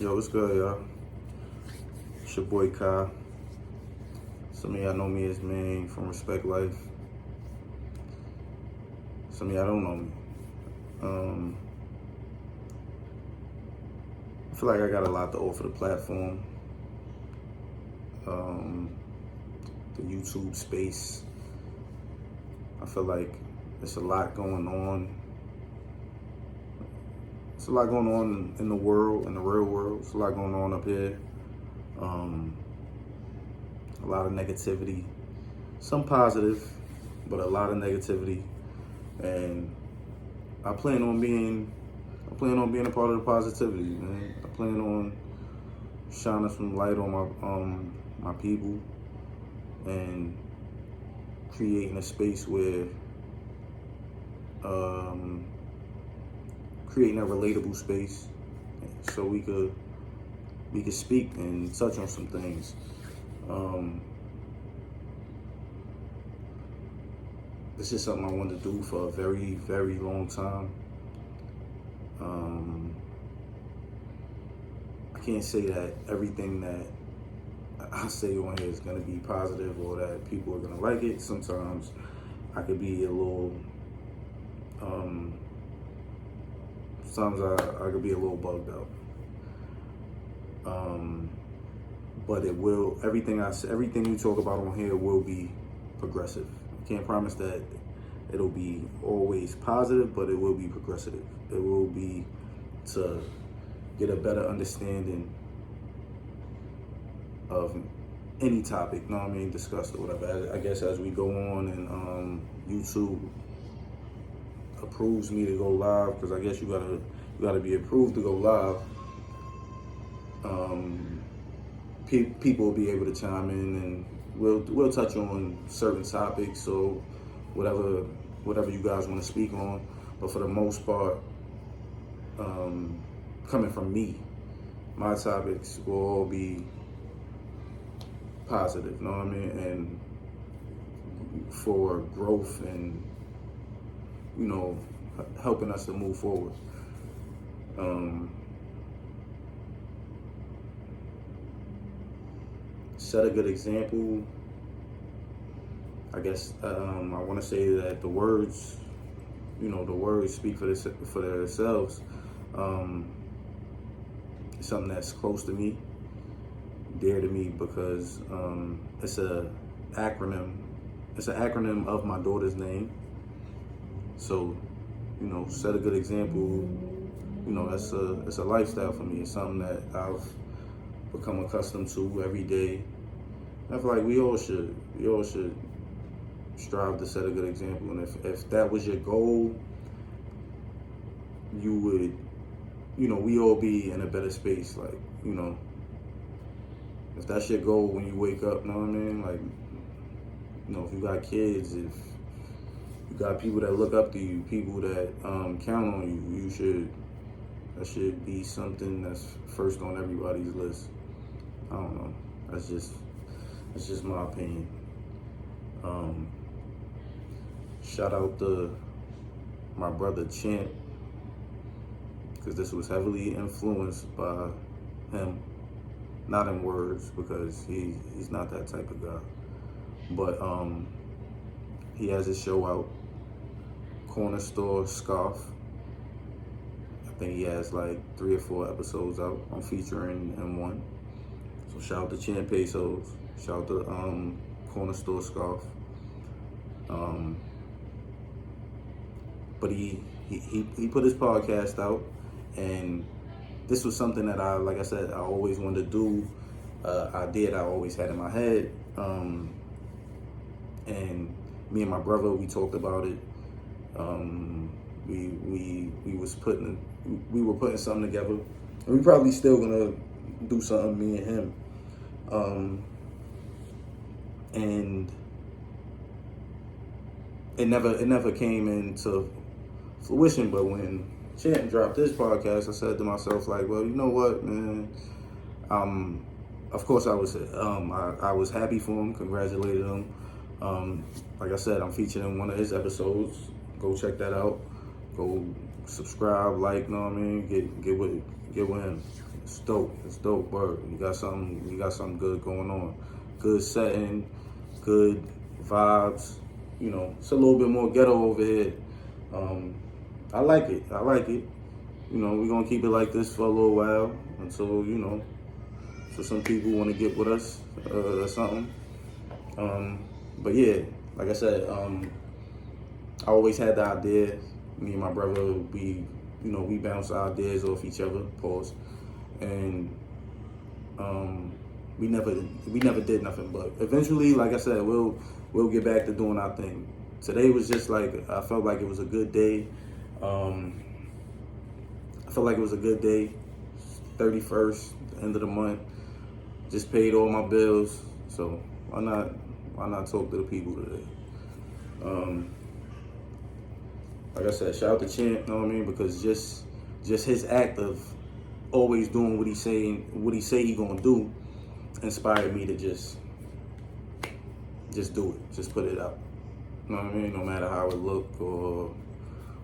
Yo, what's good, y'all? It's your boy Kai. Some of y'all know me as Main from Respect Life. Some of y'all don't know me. I feel like I got a lot to offer the platform. The YouTube space. I feel like there's a lot going on. There's a lot going on in the world, in the real world. There's a lot going on up here. A lot of negativity. Some positive, but a lot of negativity. And I plan on being a part of the positivity, man. I plan on shining some light on my people and creating a space where creating a relatable space so we could speak and touch on some things. This is something I wanted to do for a very, very long time. I can't say that everything that I say on here is going to be positive or that people are going to like it. Sometimes I could be a little, sometimes I could be a little bugged out. But it will, everything we talk about on here will be progressive. I can't promise that it'll be always positive, but it will be progressive. It will be to get a better understanding of any topic, you know what I mean, discussed or whatever. I guess as we go on and YouTube approves me to go live, because I guess you gotta be approved to go live. People will be able to chime in, and we'll touch on certain topics, so whatever you guys want to speak on. But for the most part, coming from me, my topics will all be positive, you know what I mean, and for growth and, you know, helping us to move forward. Set a good example. I guess I want to say that the words speak for themselves. It's something that's close to me, dear to me, because it's an acronym. It's an acronym of my daughter's name. So, you know, set a good example. You know, it's a lifestyle for me. It's something that I've become accustomed to every day. I feel like we all should strive to set a good example. And if that was your goal, you would, you know, we all be in a better space. Like, you know, if that's your goal when you wake up, you know what I mean? Like, you know, if you got kids, if you got people that look up to you, people that count on you, that should be something that's first on everybody's list. I don't know. That's just my opinion. Shout out to my brother Champ, because this was heavily influenced by him. Not in words, because he's not that type of guy. But he has his show out, Corner Store Scarf. I think he has like 3 or 4 episodes out. I'm featuring in one. So shout out to Champ Pesos. Shout out to Corner Store Scarf. But he put his podcast out, and this was something that I always wanted to do. I always had in my head. And me and my brother, we talked about it. We were putting something together. And we probably still gonna do something, me and him. And it never came into fruition. But when Champ dropped this podcast, I said to myself, like, well, you know what, man? Of course, I was happy for him, congratulated him. Like I said, I'm featured in one of his episodes. Go check that out. Go subscribe, like, you know what I mean? Get with him. It's dope. It's dope, word. You got something good going on. Good setting, good vibes. You know, it's a little bit more ghetto over here. I like it. I like it. You know, we're gonna keep it like this for a little while until, you know, so some people want to get with us or something. But yeah, like I said, I always had the idea. Me and my brother, we bounce ideas off each other. Pause. And we never did nothing. But eventually, like I said, we'll get back to doing our thing. Today was just like, I felt like it was a good day. I felt like it was a good day. 31st, end of the month. Just paid all my bills. So why not talk to the people today? Like I said, shout out to Champ, you know what I mean? Because just his act of always doing what he say he gonna do inspired me to just do it. Just put it out. You know what I mean? No matter how it looked or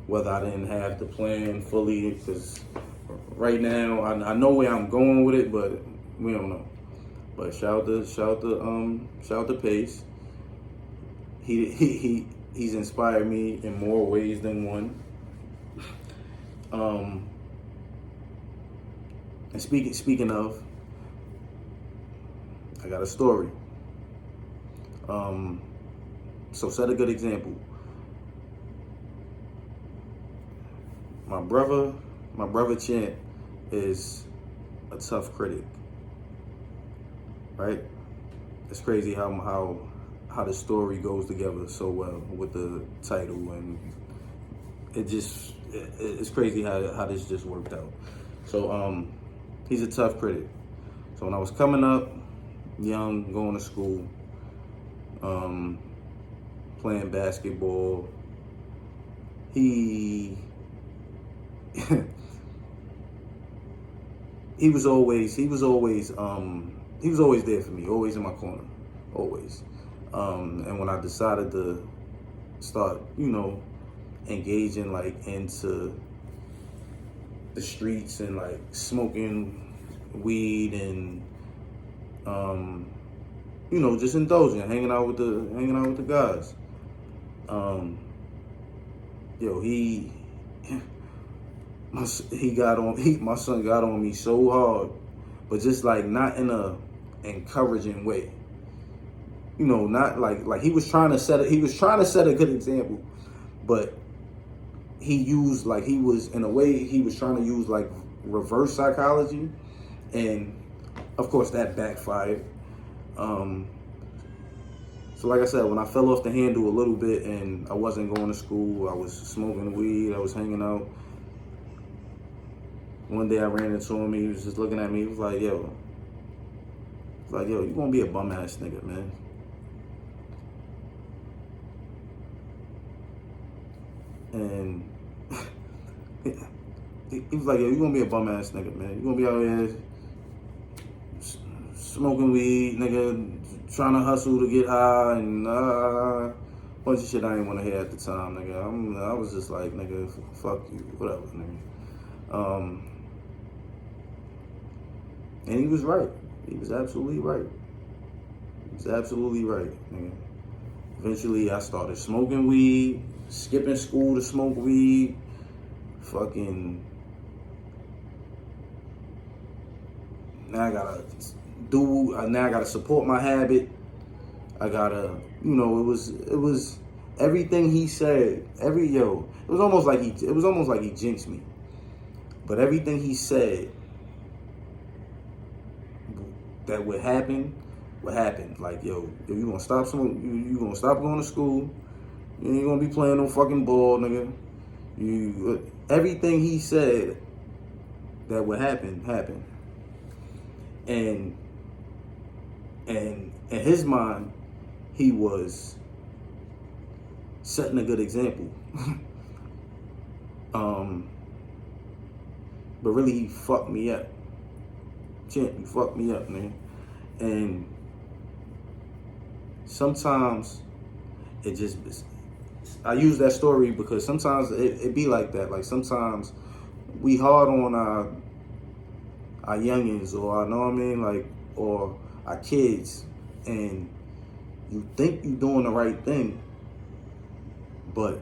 whether I didn't have the plan fully, because right now I know where I'm going with it, but we don't know. But shout out to Pace. He's inspired me in more ways than one. And speaking of, I got a story. So set a good example. My brother Champ is a tough critic, right? It's crazy how the story goes together so well with the title, and it's crazy how this just worked out. So he's a tough critic. So when I was coming up, young, going to school, playing basketball, he was always there for me, always in my corner, always. And when I decided to start, engaging like into the streets and like smoking weed and just indulging, hanging out with the guys. My son got on me so hard, but just like not in a encouraging way. Not like he was trying to set a good example, but he was trying to use like reverse psychology, and of course that backfired. So like I said, when I fell off the handle a little bit and I wasn't going to school, I was smoking weed, I was hanging out. One day I ran into him, he was just looking at me, he was like, yo, you gonna be a bum ass nigga, man. And he was like, yo, you gonna be a bum ass nigga, man. You gonna be out here smoking weed, nigga, trying to hustle to get high, and bunch of shit I didn't want to hear at the time, nigga. I was just like, nigga, fuck you, whatever, nigga. And he was right. He was absolutely right. Nigga. Eventually, I started smoking weed, skipping school to smoke weed, now I gotta support my habit. I gotta, it was everything he said. It was almost like he jinxed me. But everything he said that would happen. Like, yo, if you gonna stop you gonna stop going to school. You ain't gonna be playing no fucking ball, nigga. Everything he said that would happen, happened. And in his mind, he was setting a good example. But really, he fucked me up. Champ, you fucked me up, man. And sometimes I use that story because sometimes it be like that. Like sometimes we hard on our youngins, or our, know what I mean, like, or our kids, and you think you're doing the right thing, but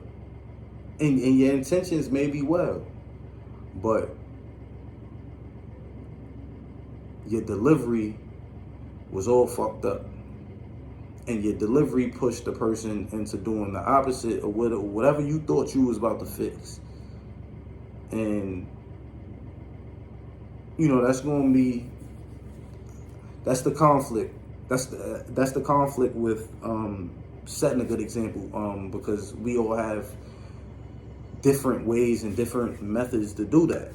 and your intentions may be well, but your delivery was all fucked up, and your delivery pushed the person into doing the opposite of whatever you thought you was about to fix. And you know, that's the conflict. That's the conflict with setting a good example, because we all have different ways and different methods to do that.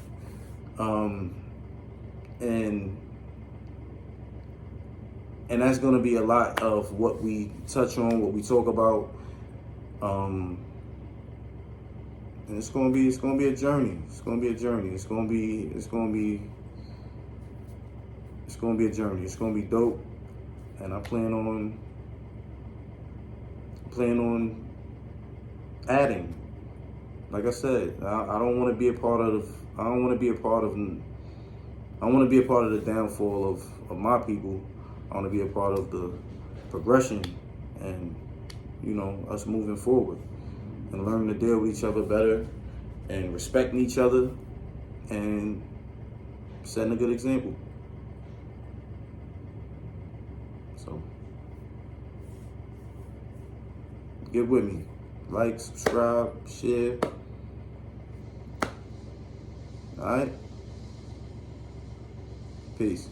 And that's going to be a lot of what we touch on, what we talk about, and it's going to be a journey. It's going to be a journey. It's going to be a journey. It's going to be dope, and I plan on adding. Like I said, I don't want to be a part of. I don't want to be a part of. I want to be a part of the downfall of my people. I want to be a part of the progression, and you know, us moving forward and learning to deal with each other better, and respecting each other, and setting a good example. So get with me. Like, subscribe, share. All right? Peace.